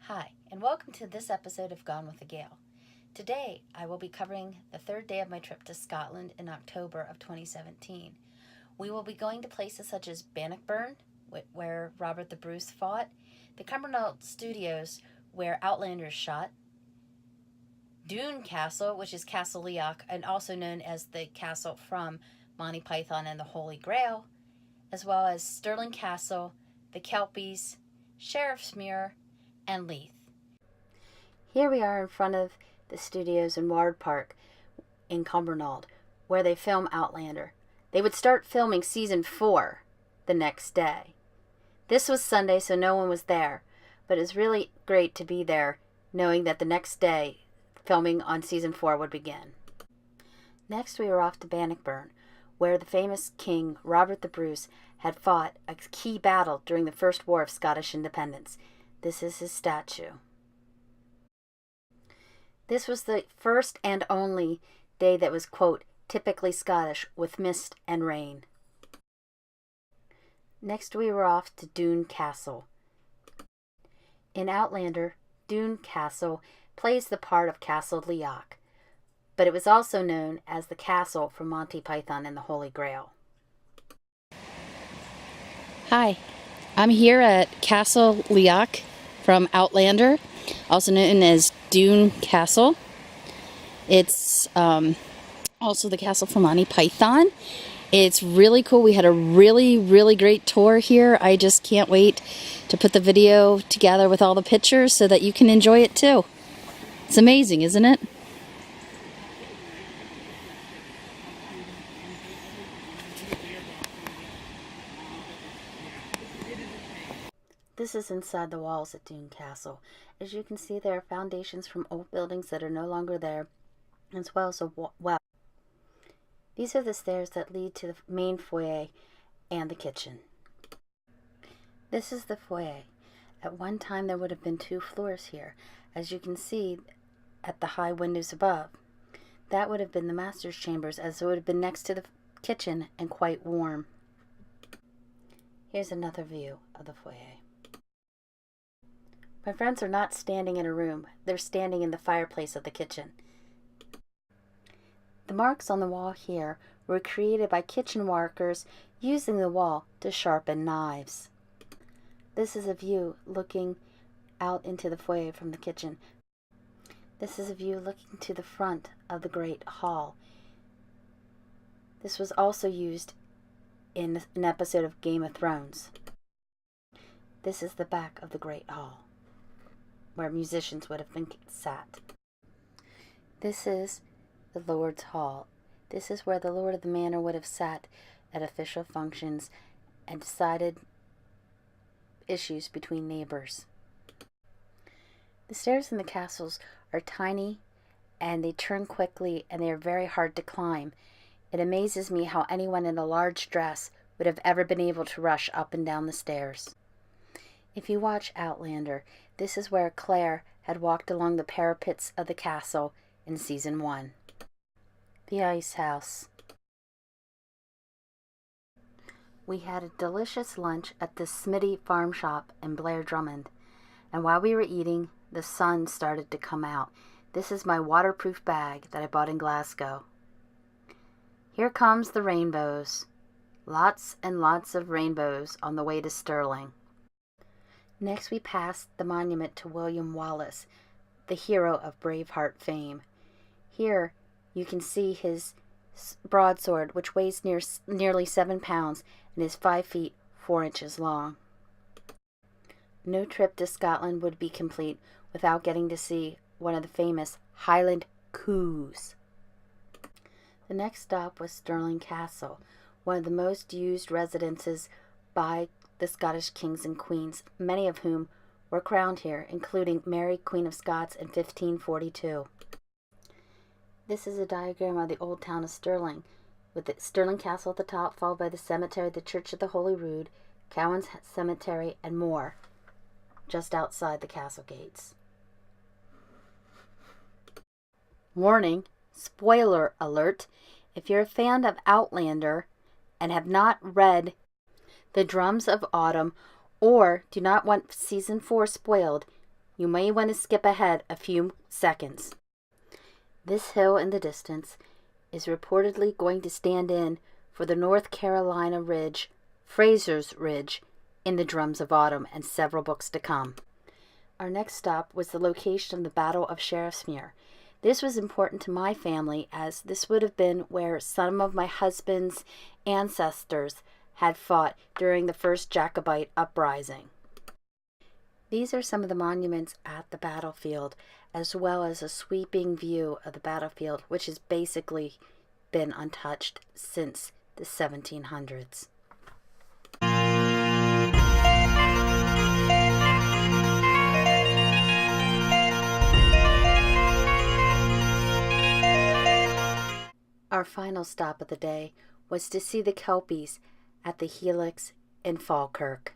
Hi, and welcome to this episode of Gone with the Gale. Today, I will be covering the third day of my trip to Scotland in October of 2017. We will be going to places such as Bannockburn, where Robert the Bruce fought, the Cumbernauld studios, where Outlander shot, Dune Castle, which is Castle Leoch, and also known as the castle from Monty Python and the Holy Grail, as well as Stirling Castle, the Kelpies, Sheriffmuir, and Leith. Here we are in front of the studios in Ward Park in Cumbernauld, where they film Outlander. They would start filming season 4 the next day. This was Sunday, so no one was there, but it's really great to be there knowing that the next day filming on season 4 would begin. Next we were off to Bannockburn, where the famous King Robert the Bruce had fought a key battle during the First War of Scottish Independence. This is his statue. This was the first and only day that was, quote, typically Scottish with mist and rain. Next we were off to Dune Castle. In Outlander, Dune Castle plays the part of Castle Leoch, but it was also known as the castle from Monty Python and the Holy Grail. Hi, I'm here at Castle Leoch from Outlander, also known as Dune Castle. It's also the castle from Monty Python. It's really cool. We had a really great tour here. I just can't wait to put the video together with all the pictures so that you can enjoy it too. It's amazing, isn't it? This is inside the walls at Dune Castle. As you can see, there are foundations from old buildings that are no longer there, as well as a well. These are the stairs that lead to the main foyer and the kitchen. This is the foyer. At one time there would have been 2 floors here, as you can see at the high windows above. That would have been the master's chambers, as it would have been next to the kitchen and quite warm. Here's another view of the foyer. My friends are not standing in a room, they're standing in the fireplace of the kitchen. The marks on the wall here were created by kitchen workers using the wall to sharpen knives. This is a view looking out into the foyer from the kitchen. This is a view looking to the front of the Great Hall. This was also used in an episode of Game of Thrones. This is the back of the Great Hall, where musicians would have been sat. This is the Lord's Hall. This is where the Lord of the Manor would have sat at official functions and decided issues between neighbors. The stairs in the castles are tiny and they turn quickly and they are very hard to climb. It amazes me how anyone in a large dress would have ever been able to rush up and down the stairs. If you watch Outlander, this is where Claire had walked along the parapets of the castle in season 1. The Ice House. We had a delicious lunch at the Smitty Farm Shop in Blair Drummond, and while we were eating, the sun started to come out. This is my waterproof bag that I bought in Glasgow. Here comes the rainbows. Lots and lots of rainbows on the way to Stirling. Next we passed the monument to William Wallace, the hero of Braveheart fame. Here you can see his broadsword, which weighs nearly 7 pounds and is 5 feet 4 inches long. No trip to Scotland would be complete without getting to see one of the famous Highland coups. The next stop was Stirling Castle, one of the most used residences by the Scottish kings and queens, many of whom were crowned here, including Mary, Queen of Scots in 1542. This is a diagram of the old town of Stirling, with the Stirling Castle at the top, followed by the cemetery, the Church of the Holy Rood, Cowan's Cemetery, and more, just outside the castle gates. Warning, spoiler alert, if you're a fan of Outlander and have not read The Drums of Autumn or do not want season 4 spoiled, You may want to skip ahead a few seconds. This hill in the distance is reportedly going to stand in for the North Carolina Ridge, Fraser's Ridge, in the Drums of Autumn, and several books to come. Our next stop was the location of the Battle of Sheriffmuir. This was important to my family, as this would have been where some of my husband's ancestors had fought during the first Jacobite uprising. These are some of the monuments at the battlefield, as well as a sweeping view of the battlefield, which has basically been untouched since the 1700s. Our final stop of the day was to see the Kelpies at the Helix in Falkirk.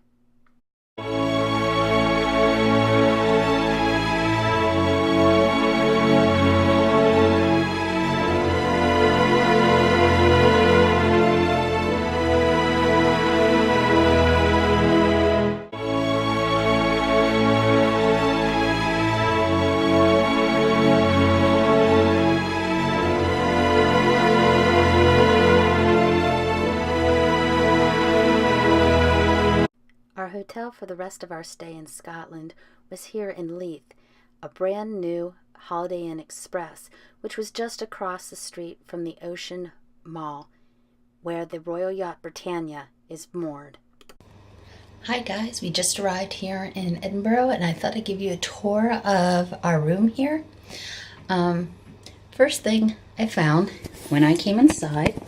Our hotel for the rest of our stay in Scotland was here in Leith, a brand new Holiday Inn Express, which was just across the street from the Ocean Mall, where the Royal Yacht Britannia is moored. Hi guys, we just arrived here in Edinboro, and I thought I'd give you a tour of our room here. First thing I found when I came inside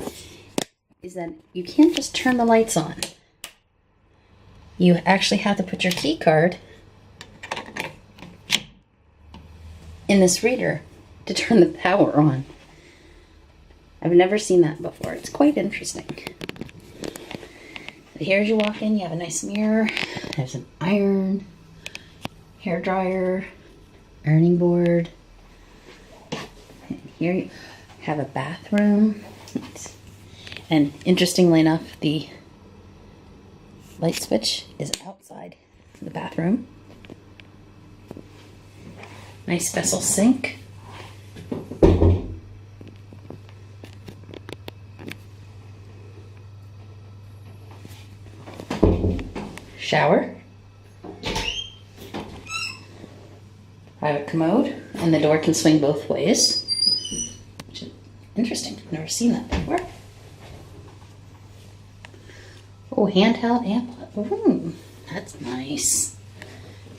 is that you can't just turn the lights on. You actually have to put your key card in this reader to turn the power on. I've never seen that before. It's quite interesting. But here as you walk in, you have a nice mirror. There's an iron, hair dryer, ironing board. And here you have a bathroom. And interestingly enough, the light switch is outside the bathroom. Nice vessel sink. Shower. Private commode, and the door can swing both ways, which is interesting. I've never seen that before. Oh, handheld amp. Ooh, that's nice.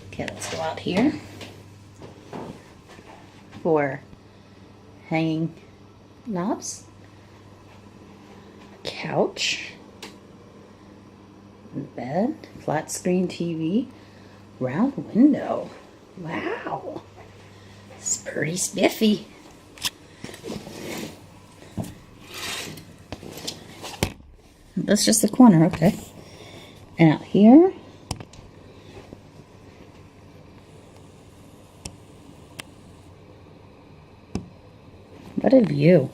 Okay, let's go out here for hanging knobs, couch, bed, flat screen TV, round window. Wow, it's pretty spiffy. That's just the corner, okay. And out here, what a view.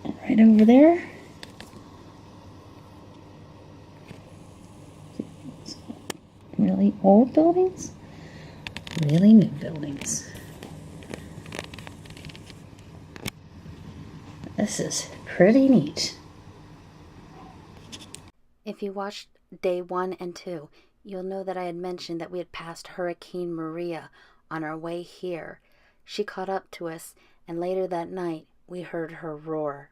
And right over there, really old buildings, really new buildings. This is pretty neat. If you watched day 1 and 2, you'll know that I had mentioned that we had passed Hurricane Maria on our way here. She caught up to us, and later that night we heard her roar.